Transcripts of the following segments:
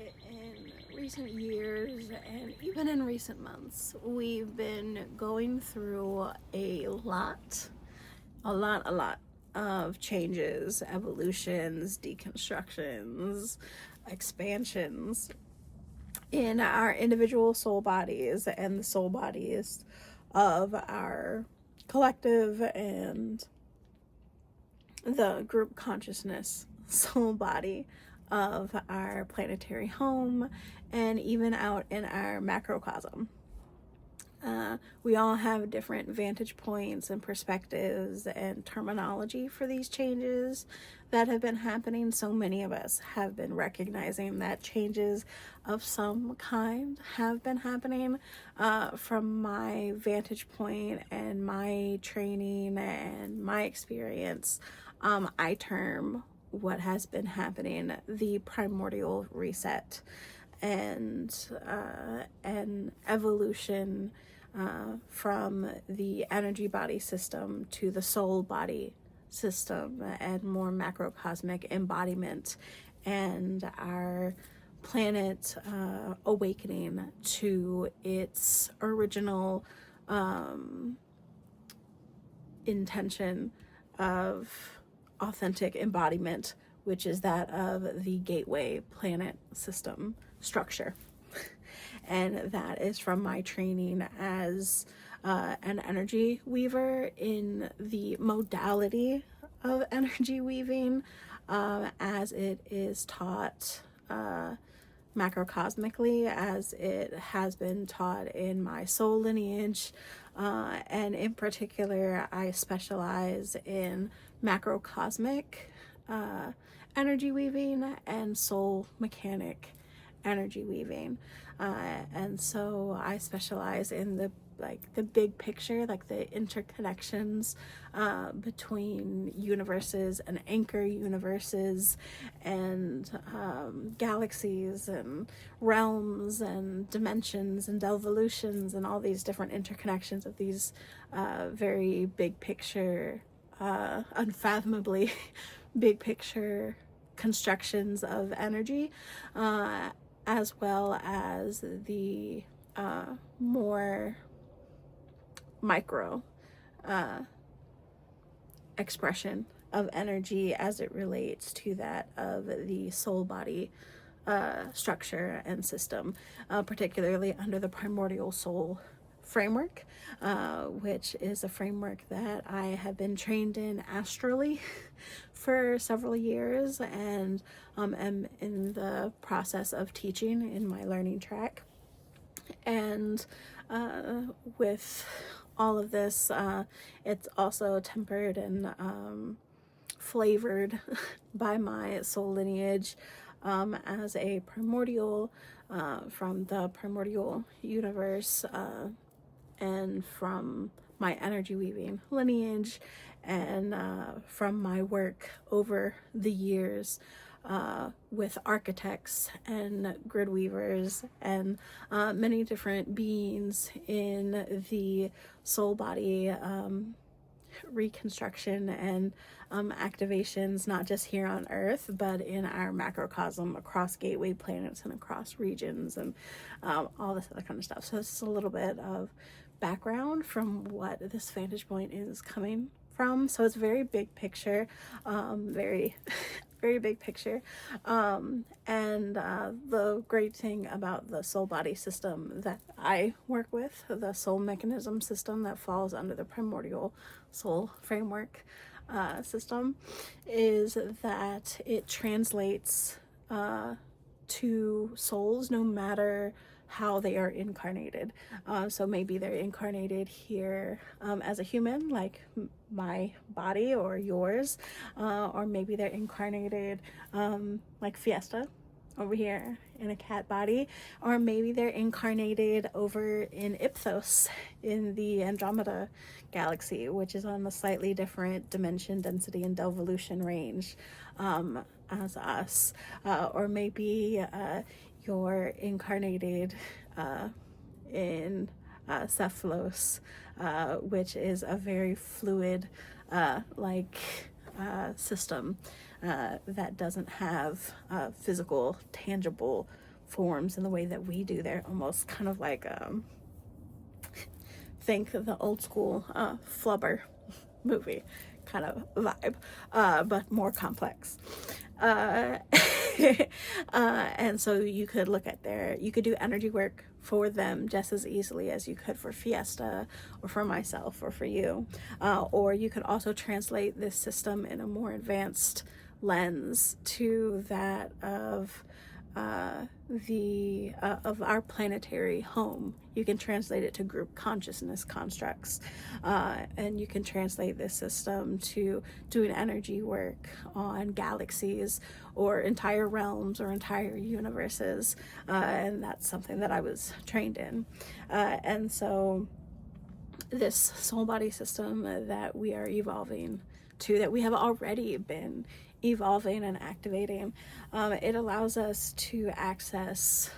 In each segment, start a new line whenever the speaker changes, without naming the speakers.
In recent years and even in recent months, we've been going through a lot of changes, evolutions, deconstructions, expansions in our individual soul bodies and the soul bodies of our collective and the group consciousness soul body of our planetary home and even out in our macrocosm. We all have different vantage points and perspectives and terminology for these changes that have been happening. So many of us have been recognizing that changes of some kind have been happening. From my vantage point and my training and my experience, I term what has been happening the primordial reset and an evolution from the energy body system to the soul body system and more macrocosmic embodiment, and our planet awakening to its original intention of authentic embodiment, which is that of the gateway planet system structure. And that is from my training as an energy weaver in the modality of energy weaving, as it is taught macrocosmically, as it has been taught in my soul lineage. And in particular, I specialize in macrocosmic energy weaving and soul mechanic energy weaving. And so I specialize in the big picture, like the interconnections between universes and anchor universes and galaxies and realms and dimensions and devolutions and all these different interconnections of these very big picture, unfathomably big picture constructions of energy, as well as the more micro expression of energy as it relates to that of the soul body structure and system, particularly under the primordial soul framework, which is a framework that I have been trained in astrally for several years and am in the process of teaching in my learning track. And with all of this, it's also tempered and flavored by my soul lineage as a primordial from the primordial universe, and from my energy weaving lineage, and from my work over the years with architects and grid weavers and many different beings in the soul body reconstruction and activations, not just here on Earth, but in our macrocosm across gateway planets and across regions and all this other kind of stuff. So this is a little bit of background from what this vantage point is coming from. So it's very big picture, very very big picture, and the great thing about the soul body system that I work with, the soul mechanism system that falls under the primordial soul framework system, is that it translates to souls no matter how they are incarnated. So maybe they're incarnated here as a human, like my body or yours, or maybe they're incarnated like Fiesta over here in a cat body, or maybe they're incarnated over in Ipthos in the Andromeda galaxy, which is on a slightly different dimension, density, and devolution range as us, or maybe you're incarnated in Cephalos, which is a very fluid system that doesn't have physical, tangible forms in the way that we do. They're almost kind of like, think of the old school Flubber movie kind of vibe, but more complex. Uh, and so you could look at you could do energy work for them just as easily as you could for Fiesta or for myself or for you. Or you could also translate this system in a more advanced lens to that of of our planetary home. You can translate it to group consciousness constructs, and you can translate this system to doing energy work on galaxies or entire realms or entire universes, and that's something that I was trained in. And so this soul body system that we are evolving to, that we have already been evolving and activating, it allows us to access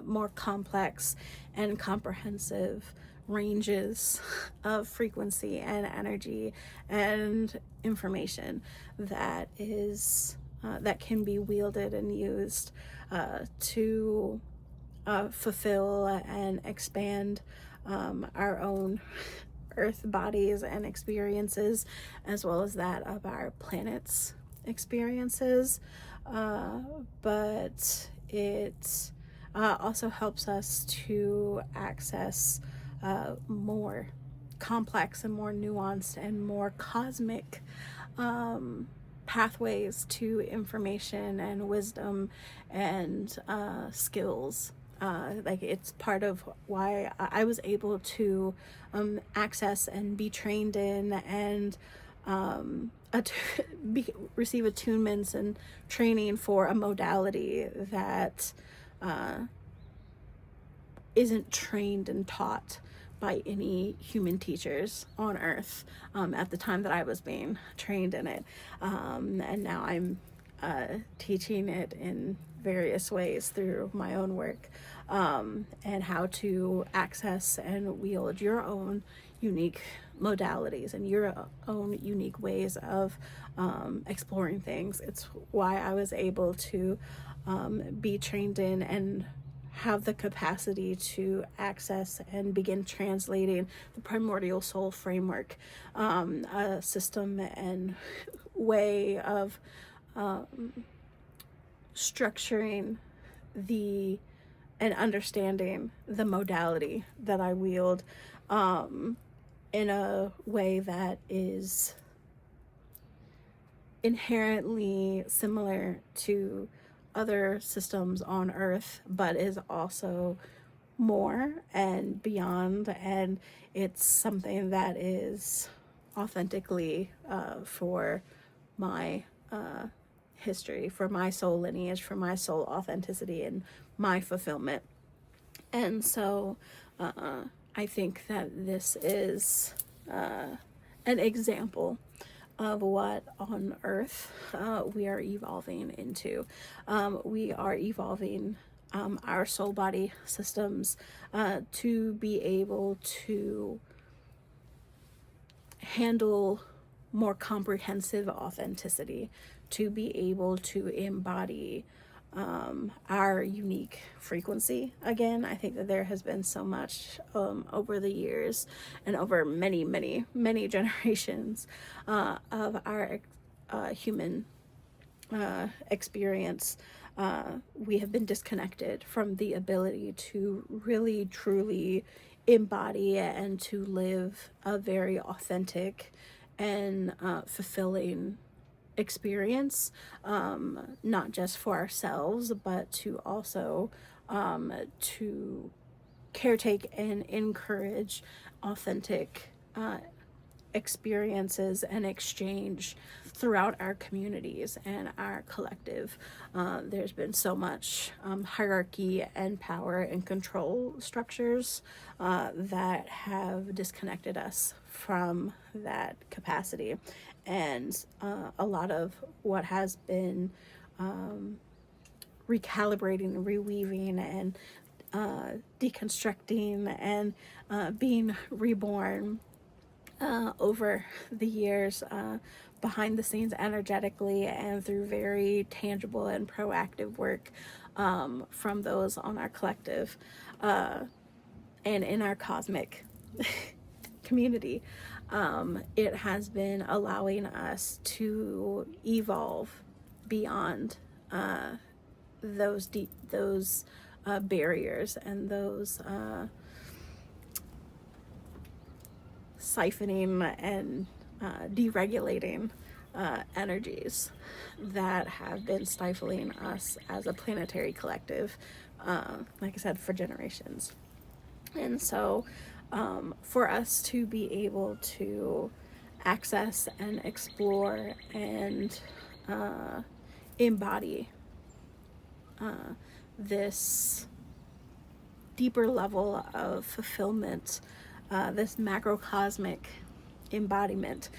more complex and comprehensive ranges of frequency and energy and information that can be wielded and used to fulfill and expand our own earth bodies and experiences, as well as that of our planet's experiences. But it also helps us to access more complex and more nuanced and more cosmic pathways to information and wisdom and skills. Like, it's part of why I was able to access and be trained in and receive attunements and training for a modality that isn't trained and taught by any human teachers on earth at the time that I was being trained in it. And now I'm teaching it in various ways through my own work, and how to access and wield your own unique modalities and your own unique ways of exploring things. It's why I was able to be trained in and have the capacity to access and begin translating the primordial soul framework, a system and way of structuring and understanding the modality that I wield in a way that is inherently similar to other systems on earth, but is also more and beyond, and it's something that is authentically for my history, for my soul lineage, for my soul authenticity and my fulfillment. And so I think that this is an example of what on earth we are evolving into. We are evolving our soul body systems to be able to handle more comprehensive authenticity, to be able to embody our unique frequency. Again, I think that there has been so much over the years and over many, many, many generations of our human experience. We have been disconnected from the ability to really, truly embody and to live a very authentic and fulfilling experience, not just for ourselves, but to also to caretake and encourage authentic experiences and exchange throughout our communities and our collective. There's been so much hierarchy and power and control structures that have disconnected us from that capacity. And a lot of what has been recalibrating and reweaving and deconstructing and being reborn over the years, behind the scenes energetically and through very tangible and proactive work, from those on our collective and in our cosmic community. It has been allowing us to evolve beyond those barriers and those siphoning and deregulating energies that have been stifling us as a planetary collective, like I said, for generations. And so for us to be able to access and explore and embody this deeper level of fulfillment, this macrocosmic embodiment,